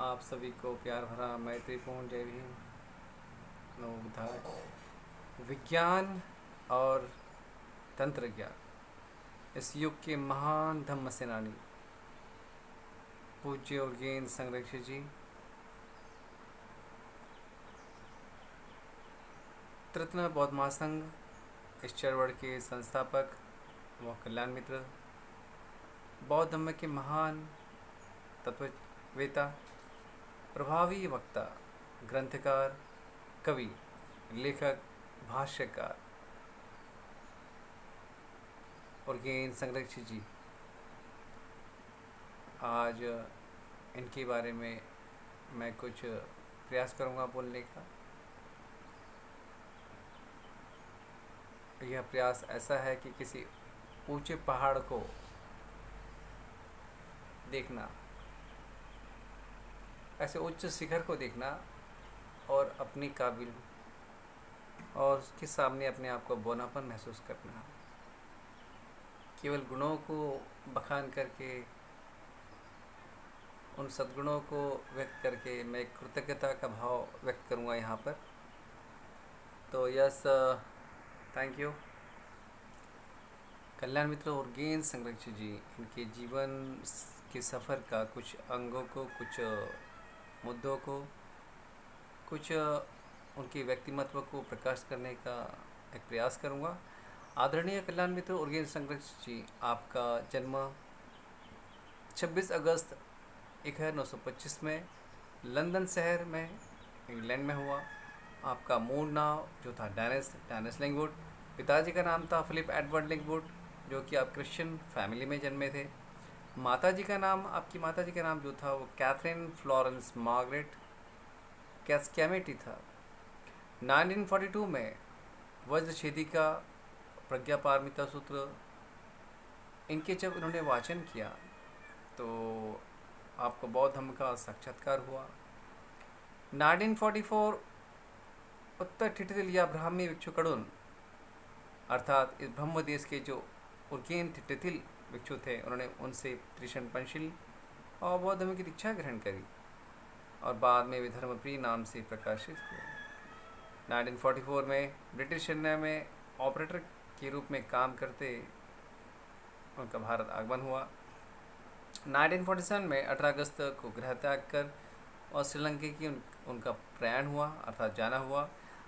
आप सभी को प्यार भरा मैत्रीपूर्ण जय भीम। नवोत्थान विज्ञान और तंत्र ज्ञान इस युग के महान धम्म सेनानी पूज्य उर्गेन संरक्षक जी त्रितन बौद्ध महासंघ इस चरवड़ के संस्थापक व कल्याण मित्र, बौद्ध धर्म के महान तत्ववेता, प्रभावी वक्ता, ग्रंथकार, कवि, लेखक, भाष्यकार उर्गेन संरक्षक जी। आज इनके बारे में मैं कुछ प्रयास करूँगा बोलने का। यह प्रयास ऐसा है कि किसी ऊंचे पहाड़ को देखना, ऐसे उच्च शिखर को देखना और अपनी काबिल और उसके सामने अपने आप को बौनापन महसूस करना। केवल गुणों को बखान करके, उन सद्गुणों को व्यक्त करके मैं कृतज्ञता का भाव व्यक्त करूँगा यहाँ पर। तो यस, थैंक यू कल्याण मित्र उर्गेन संरक्षक जी। इनके जीवन के सफ़र का कुछ अंगों को, कुछ मुद्दों को, कुछ उनके व्यक्तिमत्व को प्रकाश करने का एक प्रयास करूँगा। आदरणीय कल्याण मित्र उर्गेन संरक्षक जी, आपका जन्म 26 अगस्त 1925 में लंदन शहर में इंग्लैंड में हुआ। आपका मूल नाम जो था डेनिस लिंगवुड, पिताजी का नाम था फिलिप एडवर्ड लिंगवुड, जो कि आप क्रिश्चियन फैमिली में जन्मे थे। आपकी माताजी का नाम जो था वो कैथरीन फ्लोरेंस मार्गरेट कैस्कैमेटी था। 1942 में वज्रछेदी का प्रज्ञा पारमिता सूत्र इनके जब इन्होंने वाचन किया तो आपको बौद्ध धर्म का साक्षात्कार हुआ। 1944 उत्तर ठिठिल या ब्राह्मी भिक्षुकडून, अर्थात इस ब्रह्म देश के जो उर्गेन ठिठिल भिक्षु थे, उन्होंने उनसे त्रिशन पंचशील और बौद्ध धर्म की दीक्षा ग्रहण करी और बाद में वे धर्मप्रिय नाम से प्रकाशित हुए। 1944 में ब्रिटिश सेना में ऑपरेटर के रूप में काम करते उनका भारत आगमन हुआ। 1947 में 18 अगस्त को गृह त्याग कर और श्रीलंका की उनका प्रयाण हुआ, अर्थात जाना हुआ।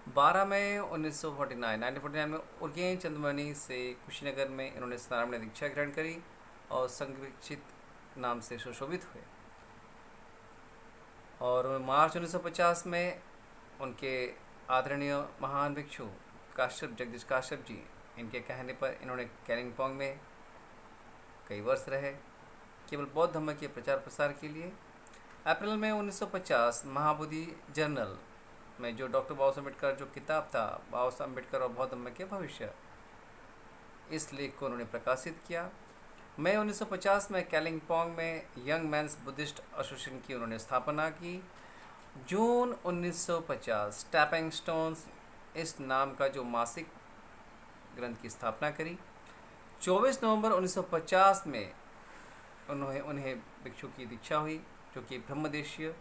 12 मई 1949 में उर्गेन चंद्रमणि से कुशीनगर में इन्होंने स्नातक दीक्षा ग्रहण करी और संरक्षित नाम से सुशोभित हुए। और मार्च 1950 में उनके आदरणीय महान भिक्षु जगदीश काश्यप जी, इनके कहने पर इन्होंने कालिम्पोंग में कई वर्ष रहे, केवल बौद्ध धर्म के प्रचार प्रसार के लिए। अप्रैल में 1950 महाबोधि जर्नल में जो डॉक्टर बाबा साहब अम्बेडकर जो किताब था, बाबा साहब अम्बेडकर और बौद्ध धर्म के भविष्य, इस लेख को उन्होंने प्रकाशित किया। मई 1950 में कालिम्पोंग में यंग मैंस बुद्धिस्ट एसोसिएशन की उन्होंने स्थापना की। जून 1950 स्टेपिंग स्टोन्स इस नाम का जो मासिक ग्रंथ की स्थापना करी। 24 नवंबर 1950 में उन्हें भिक्षु की दीक्षा हुई, जो कि ब्रह्मदेशीय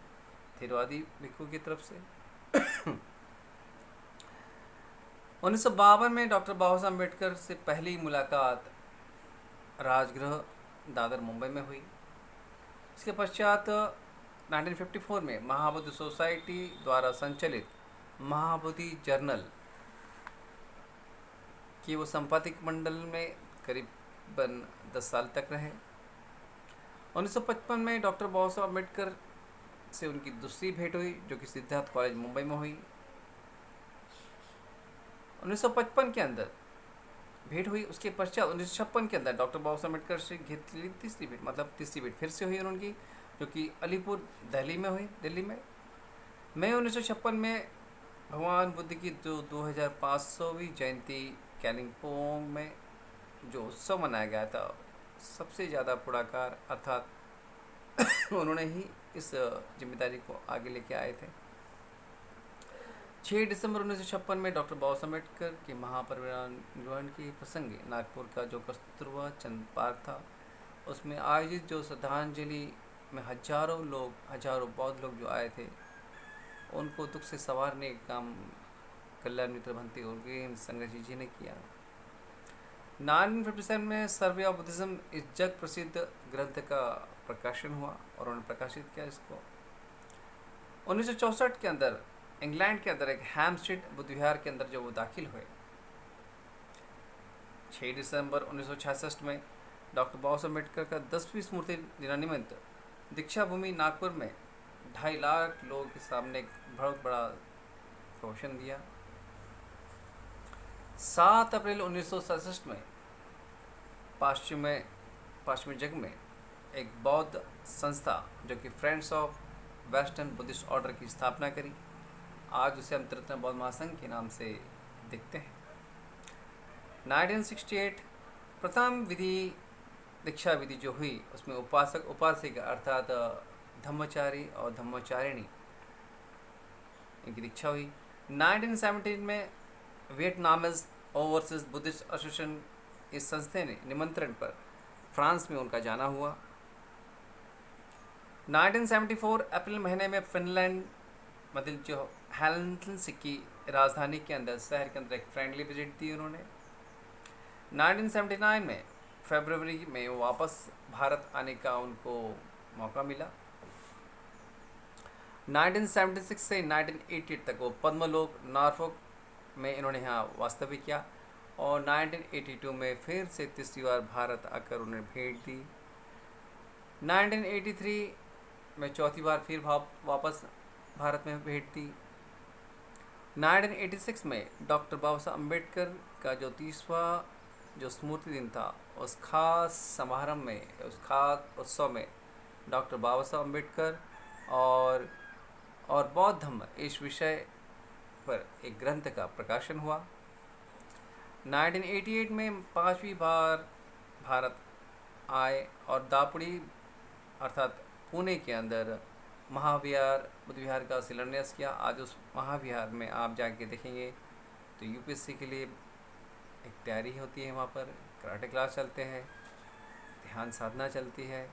थेरवादी भिक्षु की तरफ से। 1952 में डॉक्टर बाबा साहब अम्बेडकर से पहली मुलाकात राजगृह दादर मुंबई में हुई। इसके पश्चात 1954 में महाबोधि सोसाइटी द्वारा संचालित महाबोधि जर्नल की वो संपादक मंडल में करीबन 10 साल तक रहे। 1955 में डॉक्टर बाबा साहब अम्बेडकर से उनकी दूसरी भेंट हुई, जो कि सिद्धार्थ कॉलेज मुंबई में हुई। 1955 के अंदर भेंट हुई। उसके पश्चात 1956 के अंदर डॉक्टर बाबा साहब अम्बेडकर से तीसरी भेंट फिर से हुई उनकी, जो कि अलीपुर दिल्ली में हुई, दिल्ली में। मई 1956 में भगवान बुद्ध की जो 2500वीं जयंती कालिम्पोंग में जो उत्सव मनाया गया था, सबसे ज़्यादा पुरस्कार अर्थात उन्होंने ही इस जिम्मेदारी को आगे लेके आए थे। 6 दिसंबर 1956 में डॉक्टर बाबा साहब अम्बेडकर के महापरिनिर्वाण के प्रसंग नागपुर का जो कस्तूरबा चंद पार्क था, उसमें आयोजित जो श्रद्धांजलि में हजारों लोग, हजारों बौद्ध लोग जो आए थे, उनको दुख से संवारने का काम कल्याण मित्र भंते उर्गेन संघर्ष जी ने किया। 1957 में सर्वे ऑफ बुद्धिज्म इस जग प्रसिद्ध ग्रंथ का प्रकाशन हुआ और उन्होंने प्रकाशित किया इसको। 1964 के अंदर इंग्लैंड के अंदर एक हैम्पस्टेड बुद्ध विहार के अंदर जो वो दाखिल हुए। 6 दिसंबर 1966 में डॉक्टर बाबा साहब अम्बेडकर का 10वीं स्मृति दिनानिमित्त दीक्षा भूमि नागपुर में 2.5 लाख लोगों के सामने एक बहुत बड़ा भाषण दिया। 7 अप्रैल 1967 में पश्चिमी जग में एक बौद्ध संस्था जो कि friends of western Buddhist order की स्थापना करी। आज उसे हम त्रिरत्न बौद्ध महासंघ के नाम से देखते हैं। 1968 प्रथम दीक्षा विधि जो हुई उसमें उपासक उपासिका अर्थात धम्मचारी और धम्मचारिणी इनकी दीक्षा हुई। 1917 में वियतनामीज ओवरसीज बुद्धिस्ट एसोसिएशन इस संस्था ने निमंत्रण पर फ्रांस में उनका जाना हुआ। 1974 अप्रैल महीने में फिनलैंड मतलब जो हेलसिंकी की राजधानी के अंदर शहर के अंदर एक फ्रेंडली विजिट दी उन्होंने। 1979 में फरवरी में वापस भारत आने का उनको मौका मिला। 1976 से 1988 तक वो पद्मलोक नॉर्फोक में इन्होंने यहाँ वास्तव्य किया और 1982 में फिर से तीसरी बार भारत आकर उन्हें भेंट दी। 1983 में चौथी बार फिर वापस भारत में भेंट दी। 1986 में डॉक्टर बाबा साहब अम्बेडकर का जो 30वां जो स्मृति दिन था उस खास समारोह में, उस खास उत्सव में डॉक्टर बाबा साहब अम्बेडकर और बौद्ध धम्म इस विषय पर एक ग्रंथ का प्रकाशन हुआ। 1988 में 5वीं बार भारत आए और दापुड़ी अर्थात पुणे के अंदर महाविहार बुद्ध विहार का शिलान्यास किया। आज उस महाविहार में आप जाके देखेंगे तो यूपीएससी के लिए एक तैयारी होती है, वहाँ पर कराटे क्लास चलते हैं, ध्यान साधना चलती है,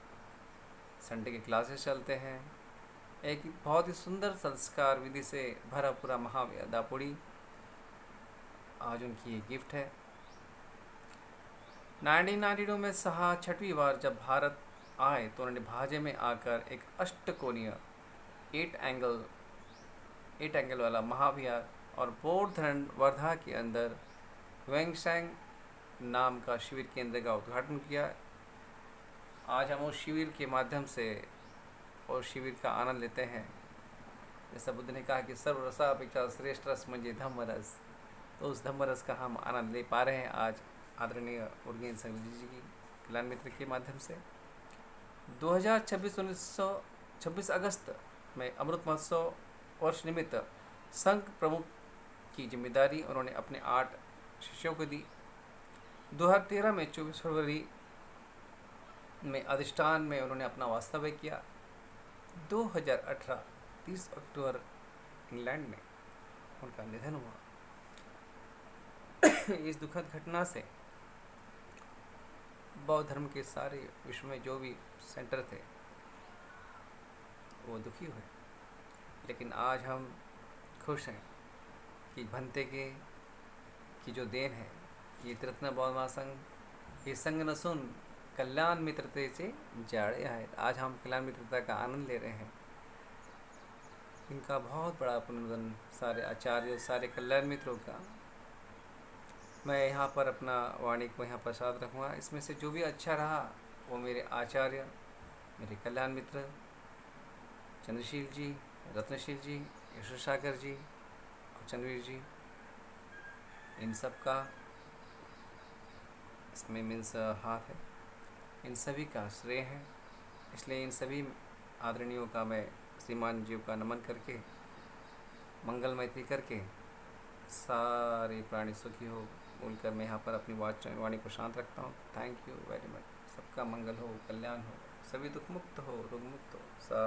संडे के क्लासेस चलते हैं। एक बहुत ही सुंदर संस्कार विधि से भरा पूरा महाविहार दापुड़ी आज उनकी ये गिफ्ट है। 1992 में शाह 6वीं बार जब भारत आए तो उन्होंने भाजे में आकर एक अष्टकोणीय 8 एंगल वाला महाविहार और बौद्ध धर्म वर्धा के अंदर वेंगसैंग नाम का शिविर केंद्र का उद्घाटन किया। आज हम उस शिविर के माध्यम से और शिविर का आनंद लेते हैं। जैसा बुद्ध ने कहा कि सर्व रसापेक्षा श्रेष्ठ रस मुझे धम्म रस, तो उस धम्म रस का हम आनंद ले पा रहे हैं आज आदरणीय उर्गेन संघ जी की कल्याण मित्र के माध्यम से। 26 अगस्त में अमृत महोत्सव वर्ष निमित्त संघ प्रमुख की जिम्मेदारी उन्होंने अपने 8 शिष्यों को दी। 2013 में 24 फरवरी में अधिष्ठान में उन्होंने अपना वास्तव्य किया। 2018 30 अक्टूबर इंग्लैंड में उनका निधन हुआ। इस दुखद घटना से बौद्ध धर्म के सारे विश्व में जो भी सेंटर थे वो दुखी हुए, लेकिन आज हम खुश हैं कि भंते की जो देन है ये त्रिरत्न बौद्ध महासंघ ये संघ नसुन कल्याण मित्रते से जाड़े आए। आज हम कल्याण मित्रता का आनंद ले रहे हैं। इनका बहुत बड़ा पुनर्वन सारे आचार्य सारे कल्याण मित्रों का। मैं यहाँ पर अपना वाणी को यहाँ पर साथ रखूँगा। इसमें से जो भी अच्छा रहा वो मेरे आचार्य, मेरे कल्याण मित्र चंद्रशील जी, रत्नशील जी, यशोसागर जी और चंद्रवीर जी, इन सब का इसमें मीन्स हाथ है, इन सभी का श्रेय है। इसलिए इन सभी आदरणीयों का मैं श्रीमान जी का नमन करके मंगल मैत्री करके सारे प्राणी सुखी हो बोलकर मैं यहाँ पर अपनी वाणी को शांत रखता हूँ। Thank you very much. सबका मंगल हो, कल्याण हो, सभी दुख मुक्त हो, रोग मुक्त हो। सा